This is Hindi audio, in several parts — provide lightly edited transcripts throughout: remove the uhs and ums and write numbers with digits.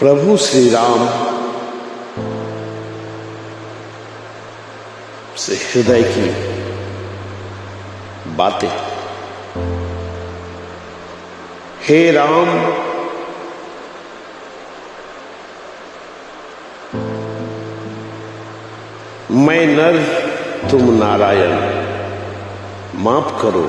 प्रभु श्री राम से हृदय की बातें। हे राम, मैं नर तुम नारायण, माफ करो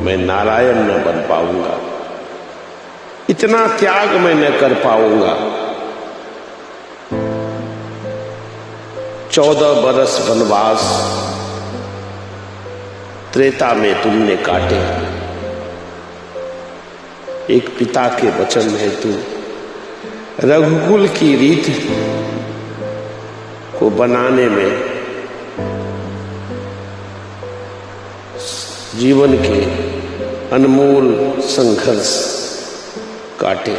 मैं नारायण न बन पाऊंगा, इतना त्याग मैं न कर पाऊंगा। 14 बरस वनवास त्रेता में तुमने काटे, एक पिता के वचन है तू रघुकुल की रीत को बनाने में जीवन के अनमोल संघर्ष काटे,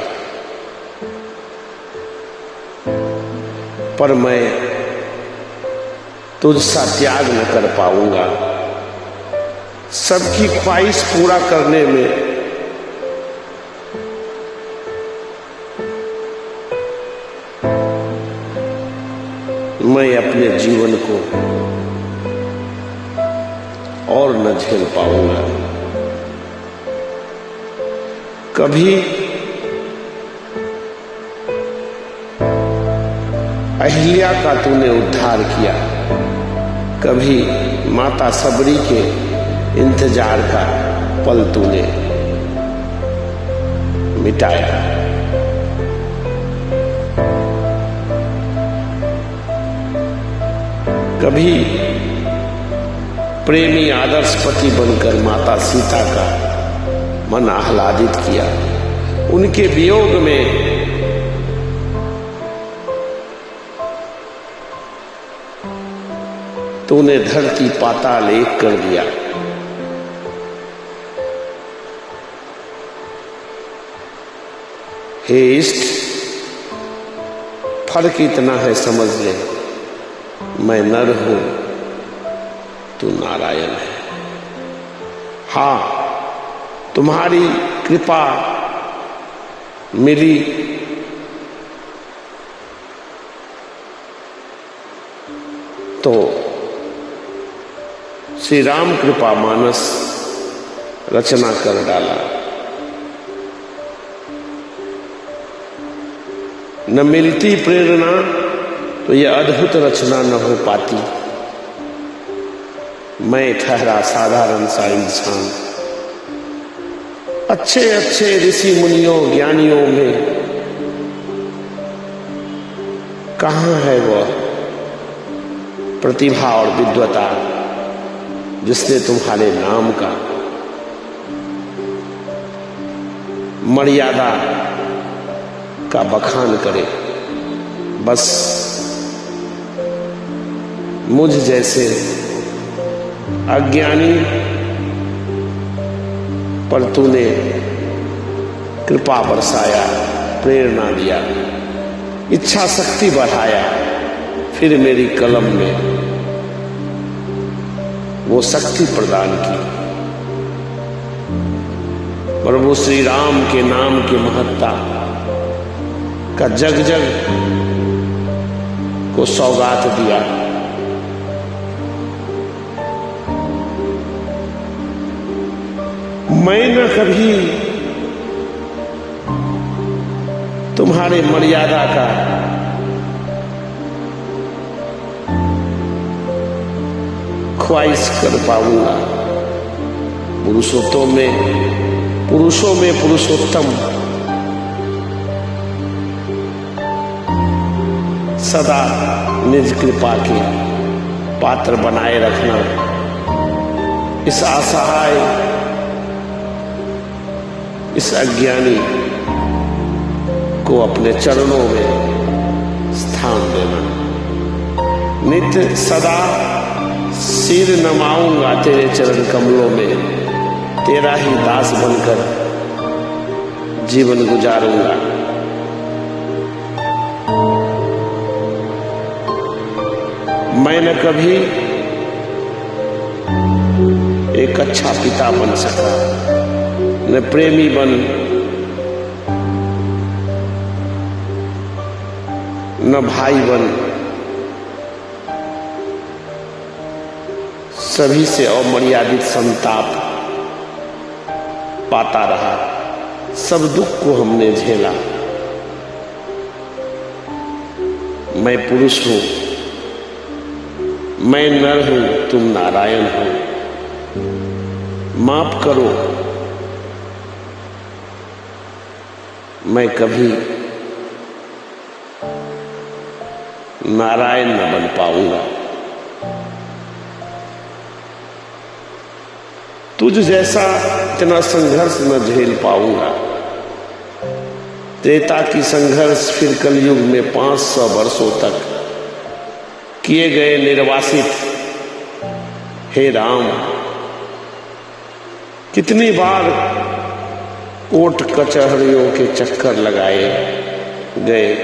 पर मैं तुझसा त्याग न कर पाऊंगा। सबकी ख्वाहिश पूरा करने में मैं अपने जीवन को और न झेल पाऊंगा। कभी अहिल्या का तूने उद्धार किया, कभी माता सबरी के इंतजार का पल तूने मिटाया। कभी प्रेमी आदर्श पति बनकर माता सीता का मन आह्लादित किया। उनके वियोग में तूने धरती पाताल एक कर दिया। हे इष्ट, फर्क इतना है समझ ले, मैं नर हूं तू नारायण है। हां, तुम्हारी कृपा मिली तो श्री राम कृपा मानस रचना कर डाला। न मिलती प्रेरणा तो यह अद्भुत रचना न हो पाती। मैं ठहरा साधारण सा इंसान, अच्छे अच्छे ऋषि मुनियों ज्ञानियों में कहां है वह प्रतिभा और विद्वता जिसने तुम्हारे नाम का मर्यादा का बखान करे। बस मुझ जैसे अज्ञानी पर तूने कृपा बरसाया, प्रेरणा दिया, इच्छा शक्ति बढ़ाया, फिर मेरी कलम में वो शक्ति प्रदान की। प्रभु श्री राम के नाम की महत्ता का जग जग को सौगात दिया। मैं न कभी तुम्हारे मर्यादा का ख्वाहिश कर पाऊंगा। पुरुषों में पुरुषोत्तम सदा निज कृपा के पात्र बनाए रखना, इस असहाय इस अज्ञानी को अपने चरणों में स्थान देना। नित्य सदा सिर नमाऊंगा तेरे चरण कमलों में, तेरा ही दास बनकर जीवन गुजारूंगा। मैं न कभी एक अच्छा पिता बन सका, न प्रेमी बन न भाई बन, सभी से अमर्यादित संताप पाता रहा। सब दुख को हमने झेला। मैं पुरुष हूं, मैं नर हूं, तुम नारायण हो। माफ करो, मैं कभी नारायण न बन पाऊंगा। तुझ जैसा इतना संघर्ष न झेल पाऊंगा। त्रेता की संघर्ष फिर कलयुग में 500 वर्षों तक किए गए निर्वासित। हे राम, कितनी बार कोर्ट कचहरियों के चक्कर लगाए गए,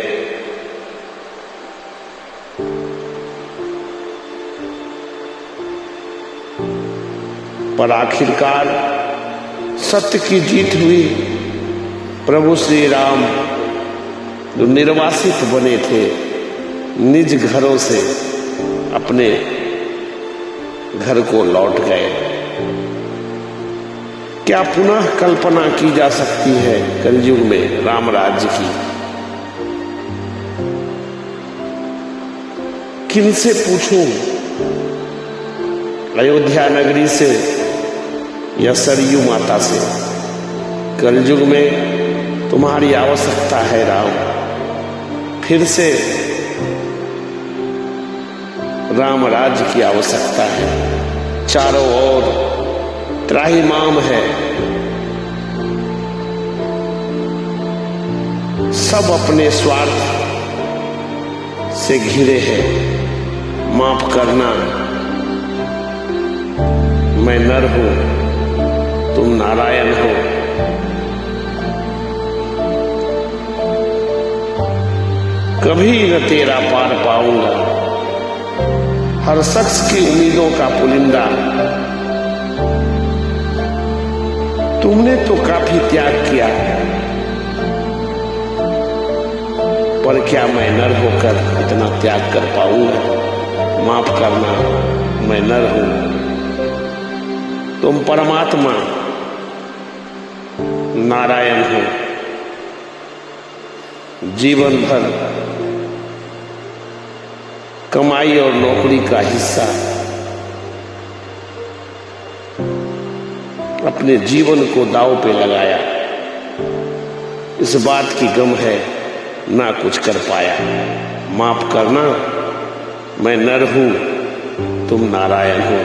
पर आखिरकार सत्य की जीत हुई। प्रभु श्री राम जो निर्वासित बने थे, निज घरों से अपने घर को लौट गए। क्या पुनः कल्पना की जा सकती है कलयुग में राम राज्य की? किनसे पूछूं? अयोध्या नगरी से या सरयू माता से? कलयुग में तुम्हारी आवश्यकता है राम। फिर से राम राज्य की आवश्यकता है। चारों ओर त्राहिमाम है, सब अपने स्वार्थ से घिरे हैं। माफ करना, मैं नर हूं, तुम नारायण हो। कभी न तेरा पार पाऊंगा। हर शख्स की उम्मीदों का पुलिंदा। तुमने तो काफी त्याग किया, पर क्या मैं नर होकर इतना त्याग कर पाऊंगा? माफ करना, मैं नर हूं, तुम परमात्मा नारायण हो। जीवन भर कमाई और नौकरी का हिस्सा अपने जीवन को दांव पे लगाया। इस बात की गम है ना कुछ कर पाया। माफ करना, मैं नर हूं, तुम नारायण हो।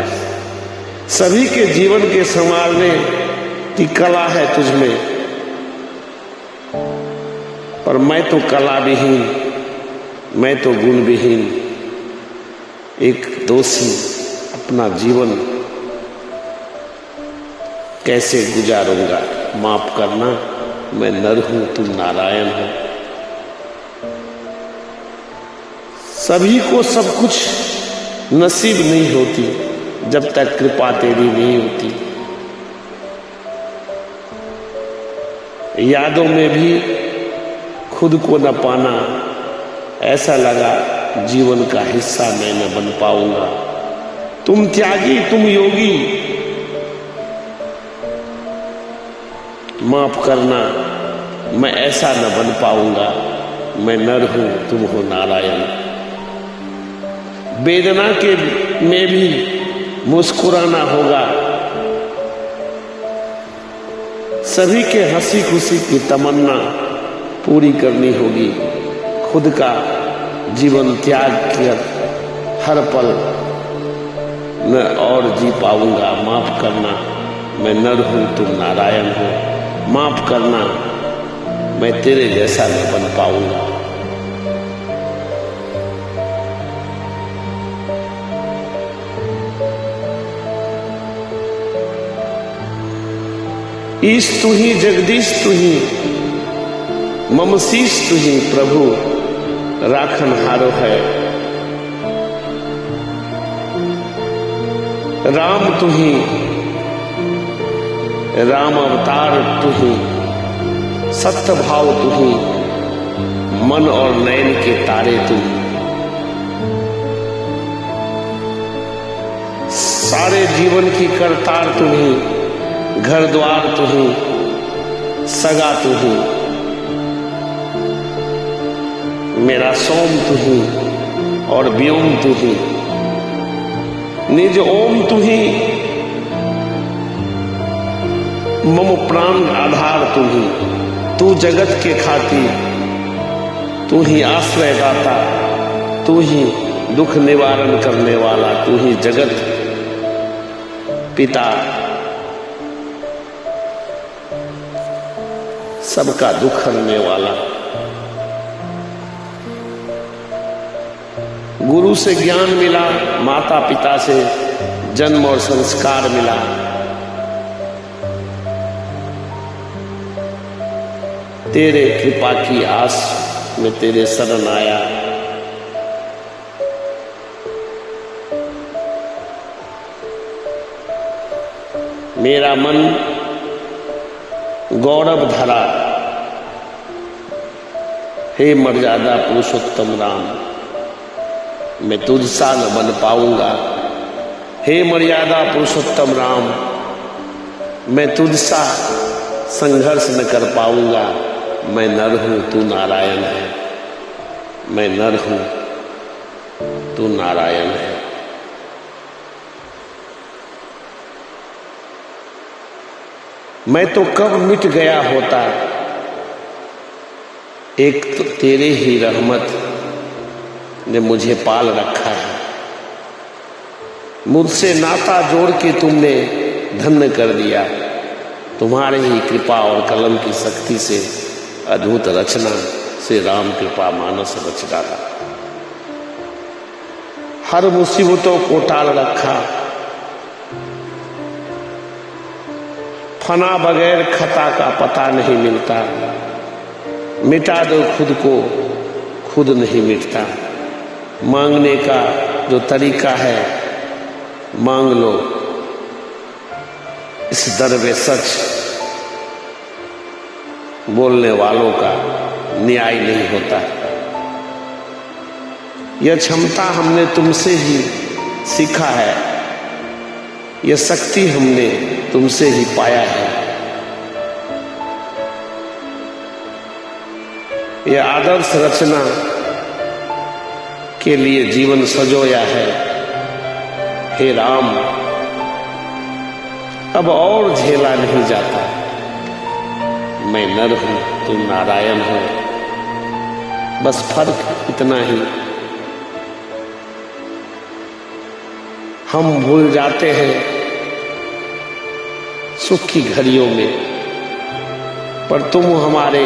सभी के जीवन के संवारने की कला है तुझमें, पर मैं तो कला विहीन, मैं तो गुण विहीन, एक दोषी अपना जीवन कैसे गुजारूंगा? माफ करना, मैं नर हूं, तुम नारायण हो। सभी को सब कुछ नसीब नहीं होती जब तक कृपा तेरी नहीं होती। यादों में भी खुद को न पाना, ऐसा लगा जीवन का हिस्सा मैं न बन पाऊंगा। तुम त्यागी, तुम योगी, माफ करना, मैं ऐसा न बन पाऊंगा। मैं नर हूं, तुम हो नारायण। वेदना के में भी मुस्कुराना होगा। सभी के हंसी खुशी की तमन्ना पूरी करनी होगी। खुद का जीवन त्याग कर हर पल न और जी पाऊंगा। माफ करना, मैं नर हूं, तुम नारायण हो। माफ करना, मैं तेरे जैसा न बन पाऊंगा। ईश तू ही, जगदीश तू ही, मम शीश तू ही, प्रभु राखन हारो है। राम तू ही, राम अवतार तू ही, सत्य भाव तू ही, मन और नयन के तारे तुम, सारे जीवन की करतार तुम ही, घर द्वार तुम ही, सगा तुम ही, मेरा सोम तुम ही और व्योम तुम ही, निज ओम तुम ही, मम प्राण आधार तुम ही। तू जगत के खातिर, तू ही आश्रय दाता, तू ही दुख निवारण करने वाला, तू ही जगत पिता, सबका दुख हरने वाला। गुरु से ज्ञान मिला, माता पिता से जन्म और संस्कार मिला, तेरे कृपा की आस में तेरे शरण आया। मेरा मन गौरव धरा, हे मर्यादा पुरुषोत्तम राम, मैं तुझसा न बन पाऊंगा। हे मर्यादा पुरुषोत्तम राम, मैं तुझसा संघर्ष न कर पाऊंगा। मैं नर हूं, तू नारायण है, मैं नर हूं, तू नारायण है। मैं तो कब मिट गया होता, एक तो तेरे ही रहमत ने मुझे पाल रखा है। मुझसे नाता जोड़ के तुमने धन्य कर दिया। तुम्हारे ही कृपा और कलम की शक्ति से अद्भुत रचना से राम कृपा मानस रच डाला। हर मुसीबतों को टाल रखा, फना बगैर खता का पता नहीं मिलता। मिटा दो खुद को, खुद नहीं मिटता। मांगने का जो तरीका है, मांग लो, इस दर में सच बोलने वालों का न्याय नहीं होता। यह क्षमता हमने तुमसे ही सीखा है, यह शक्ति हमने तुमसे ही पाया है। यह आदर्श रचना के लिए जीवन सजोया है। हे राम, अब और झेला नहीं जाता। मैं नर हूं, तू नारायण है, बस फर्क इतना ही, हम भूल जाते हैं सुख की घड़ियों में, पर तुम हमारे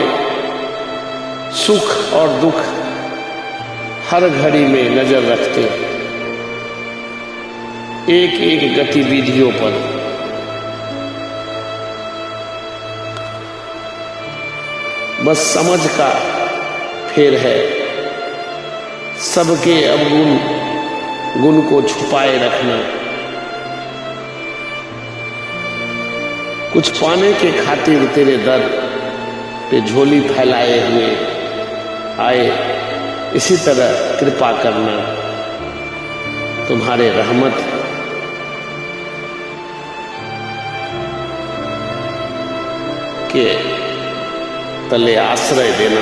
सुख और दुख हर घड़ी में नजर रखते, एक एक गतिविधियों पर। बस समझ का फेर है, सबके अवगुण गुण को छुपाए रखना। कुछ पाने के खातिर तेरे दर पे झोली फैलाए हुए आए, इसी तरह कृपा करना। तुम्हारे रहमत के तले आश्रय देना,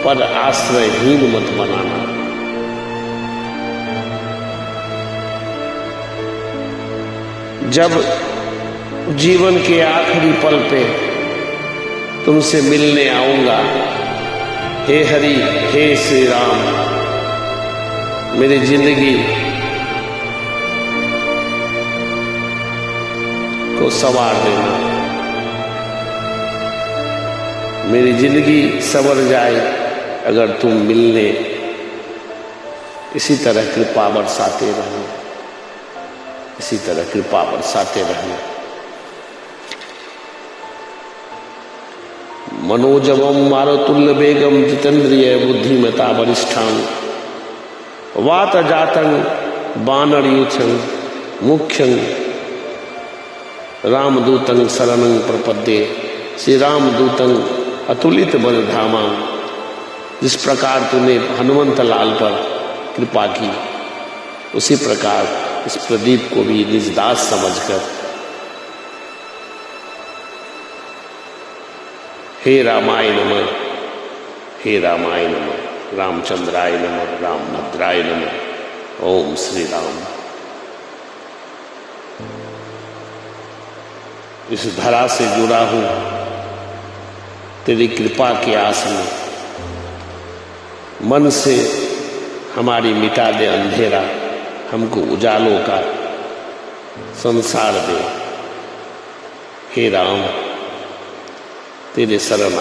पर आश्रयहीन मत बनाना। जब जीवन के आखिरी पल पे तुमसे मिलने आऊंगा, हे हरि, हे श्री राम, मेरी जिंदगी को संवार देना। मेरी जिंदगी संवर जाए अगर तुम मिलने इसी तरह कृपा बरसाते रहना, इसी तरह कृपा बरसाते रहना। मनोजवम मारुतुल्य वेगम जितेंद्रिय बुद्धिमता वरिष्ठान वात जातं वानरयूथं मुख्यं रामदूतं शरणं प्रपद्ये। श्री रामदूतं अतुलित बलधामा जिस प्रकार तूने हनुमंत लाल पर कृपा की, उसी प्रकार इस प्रदीप को भी निज दास समझकर हे रामाय नमः, हे रामाय नमः, रामचंद्राय नमः, रामभद्राय नमः, ओम श्री राम। इस धरा से जुड़ा हूं तेरी कृपा की आस में, मन से हमारी मिटा दे अंधेरा, हमको उजालों का संसार दे। हे राम तेरे शरण